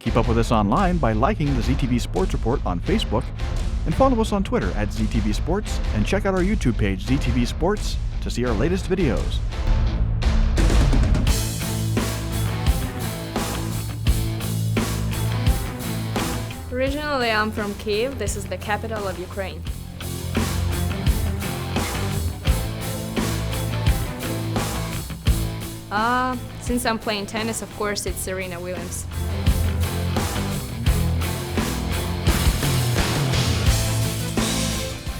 Keep up with us online by liking the ZTV Sports Report on Facebook, and follow us on Twitter at ZTV Sports, and check out our YouTube page, ZTV Sports, to see our latest videos. Originally, I'm from Kyiv. This is the capital of Ukraine. Since I'm playing tennis, of course, it's Serena Williams.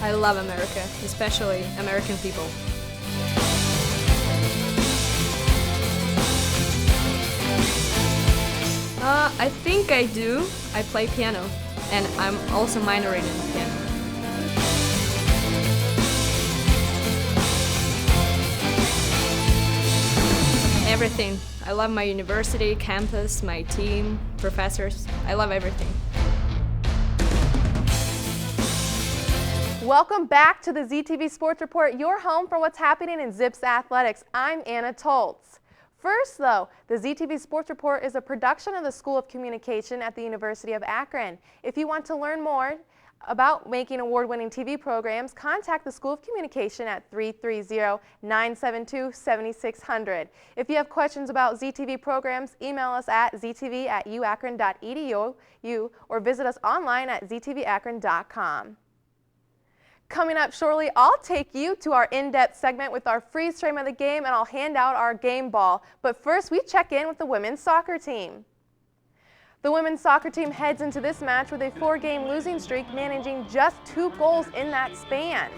I love America, especially American people. I think I do. I play piano, and I'm also minoring in piano. Everything. I love my university, campus, my team, professors. I love everything. Welcome back to the ZTV Sports Report, your home for what's happening in Zips Athletics. I'm Anna Toltz. First, though, the ZTV Sports Report is a production of the School of Communication at the University of Akron. If you want to learn more about making award-winning TV programs, contact the School of Communication at 330-972-7600. If you have questions about ZTV programs, email us at ztv@uakron.edu or visit us online at ztvakron.com. Coming up shortly, I'll take you to our in-depth segment with our freeze frame of the game, and I'll hand out our game ball. But first, we check in with the women's soccer team. The women's soccer team heads into this match with a 4-game losing streak, managing just 2 goals in that span.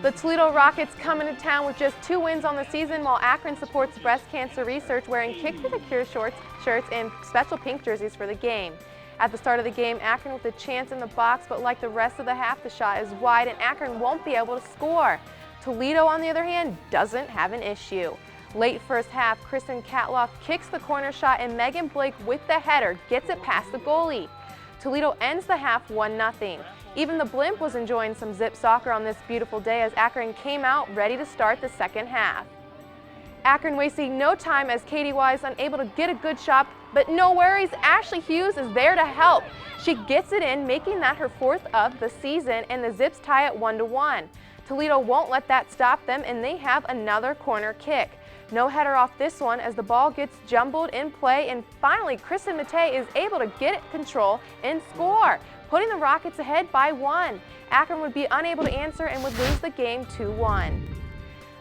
The Toledo Rockets come into town with just 2 wins on the season, while Akron supports breast cancer research, wearing Kick for the Cure shirts and special pink jerseys for the game. At the start of the game, Akron with a chance in the box, but like the rest of the half, the shot is wide and Akron won't be able to score. Toledo, on the other hand, doesn't have an issue. Late first half, Kristen Catloff kicks the corner shot and Megan Blake with the header gets it past the goalie. Toledo ends the half 1-0. Even the Blimp was enjoying some Zip soccer on this beautiful day as Akron came out ready to start the second half. Akron wasting no time as Katie Wise unable to get a good shot, but no worries, Ashley Hughes is there to help. She gets it in, making that her 4th of the season, and the Zips tie at 1-1. Toledo won't let that stop them, and they have another corner kick. No header off this one as the ball gets jumbled in play, and finally Kristen Matei is able to get it control and score, putting the Rockets ahead by 1. Akron would be unable to answer and would lose the game 2-1.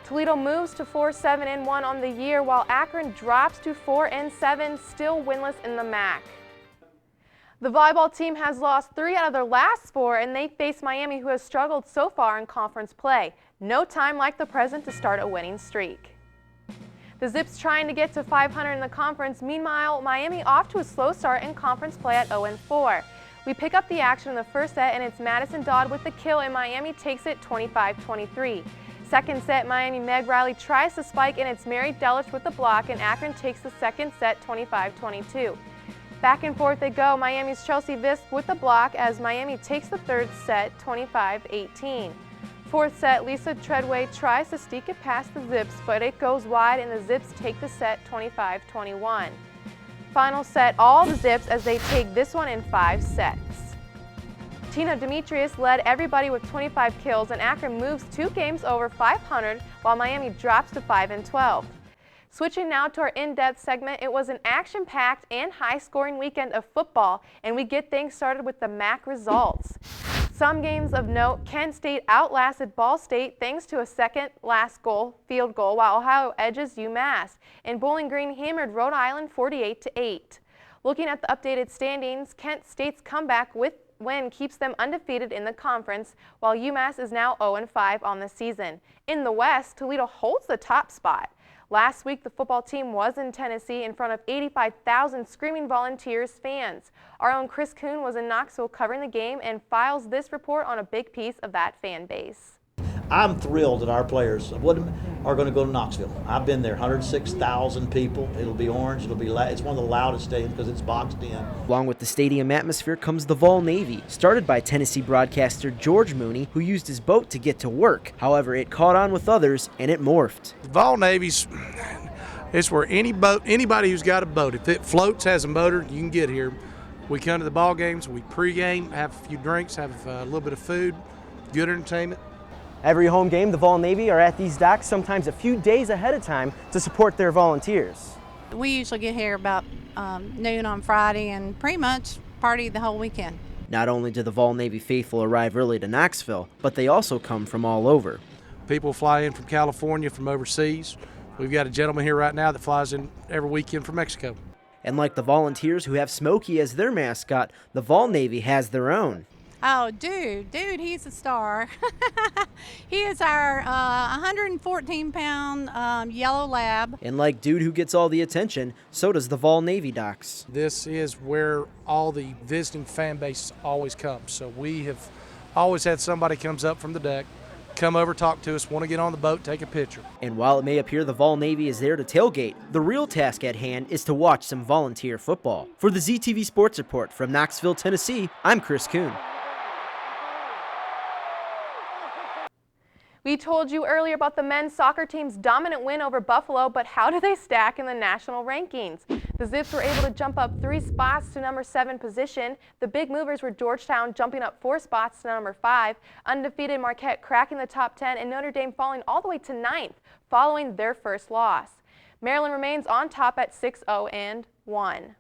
Toledo moves to 4-7-1 on the year, while Akron drops to 4-7, still winless in the MAC. The volleyball team has lost 3 out of their last 4, and they face Miami, who has struggled so far in conference play. No time like the present to start a winning streak. The Zips trying to get to 500 in the conference. Meanwhile, Miami off to a slow start in conference play at 0-4. We pick up the action in the first set, and it's Madison Dodd with the kill, and Miami takes it 25-23. Second set, Miami Meg Riley tries to spike, and it's Mary Delich with the block, and Akron takes the second set 25-22. Back and forth they go, Miami's Chelsea Visp with the block as Miami takes the third set 25-18. Fourth set, Lisa Treadway tries to sneak it past the Zips, but it goes wide, and the Zips take the set 25-21. Final set, all the Zips as they take this one in 5 sets. Tina Demetrius led everybody with 25 kills, and Akron moves 2 games over 500, while Miami drops to 5-12. Switching now to our in-depth segment, it was an action-packed and high-scoring weekend of football, and we get things started with the MAC results. Some games of note, Kent State outlasted Ball State thanks to a second-last field goal, while Ohio edges UMass, and Bowling Green hammered Rhode Island 48-8. Looking at the updated standings, Kent State's comeback win keeps them undefeated in the conference, while UMass is now 0-5 on the season. In the West, Toledo holds the top spot. Last week, the football team was in Tennessee in front of 85,000 Screaming Volunteers fans. Our own Chris Kuhn was in Knoxville covering the game and files this report on a big piece of that fan base. I'm thrilled that our players are going to go to Knoxville. I've been there, 106,000 people. It'll be orange. It's one of the loudest stadiums because it's boxed in. Along with the stadium atmosphere comes the Vol Navy, started by Tennessee broadcaster George Mooney, who used his boat to get to work. However, it caught on with others and it morphed. The Vol Navy's, it's where anybody who's got a boat, if it floats, has a motor, you can get here. We come to the ball games, we pregame, have a few drinks, have a little bit of food, good entertainment. Every home game, the Vol Navy are at these docks sometimes a few days ahead of time to support their volunteers. We usually get here about noon on Friday and pretty much party the whole weekend. Not only do the Vol Navy faithful arrive early to Knoxville, but they also come from all over. People fly in from California, from overseas. We've got a gentleman here right now that flies in every weekend from Mexico. And like the volunteers who have Smokey as their mascot, the Vol Navy has their own. Oh, dude, he's a star. He is our 114-pound yellow lab. And like Dude who gets all the attention, so does the Vol Navy docks. This is where all the visiting fan base always comes. So we have always had somebody comes up from the deck, come over, talk to us, want to get on the boat, take a picture. And while it may appear the Vol Navy is there to tailgate, the real task at hand is to watch some volunteer football. For the ZTV Sports Report from Knoxville, Tennessee, I'm Chris Kuhn. We told you earlier about the men's soccer team's dominant win over Buffalo, but how do they stack in the national rankings? The Zips were able to jump up 3 spots to number 7 position. The big movers were Georgetown jumping up 4 spots to number 5, undefeated Marquette cracking the top 10, and Notre Dame falling all the way to 9th following their first loss. Maryland remains on top at 6-0-1.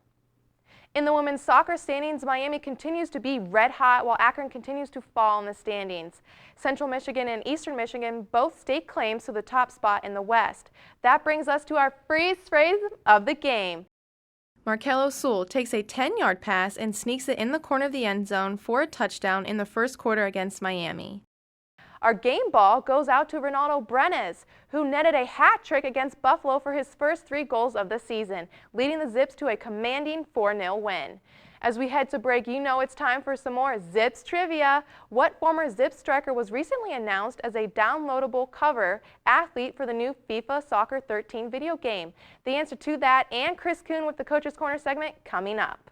In the women's soccer standings, Miami continues to be red hot while Akron continues to fall in the standings. Central Michigan and Eastern Michigan both stake claims to the top spot in the West. That brings us to our freeze phrase of the game. Markello Sewell takes a 10-yard pass and sneaks it in the corner of the end zone for a touchdown in the first quarter against Miami. Our game ball goes out to Ronaldo Brenes, who netted a hat trick against Buffalo for his first 3 goals of the season, leading the Zips to a commanding 4-0 win. As we head to break, you know it's time for some more Zips trivia. What former Zips striker was recently announced as a downloadable cover athlete for the new FIFA Soccer 13 video game? The answer to that and Chris Kuhn with the Coach's Corner segment coming up.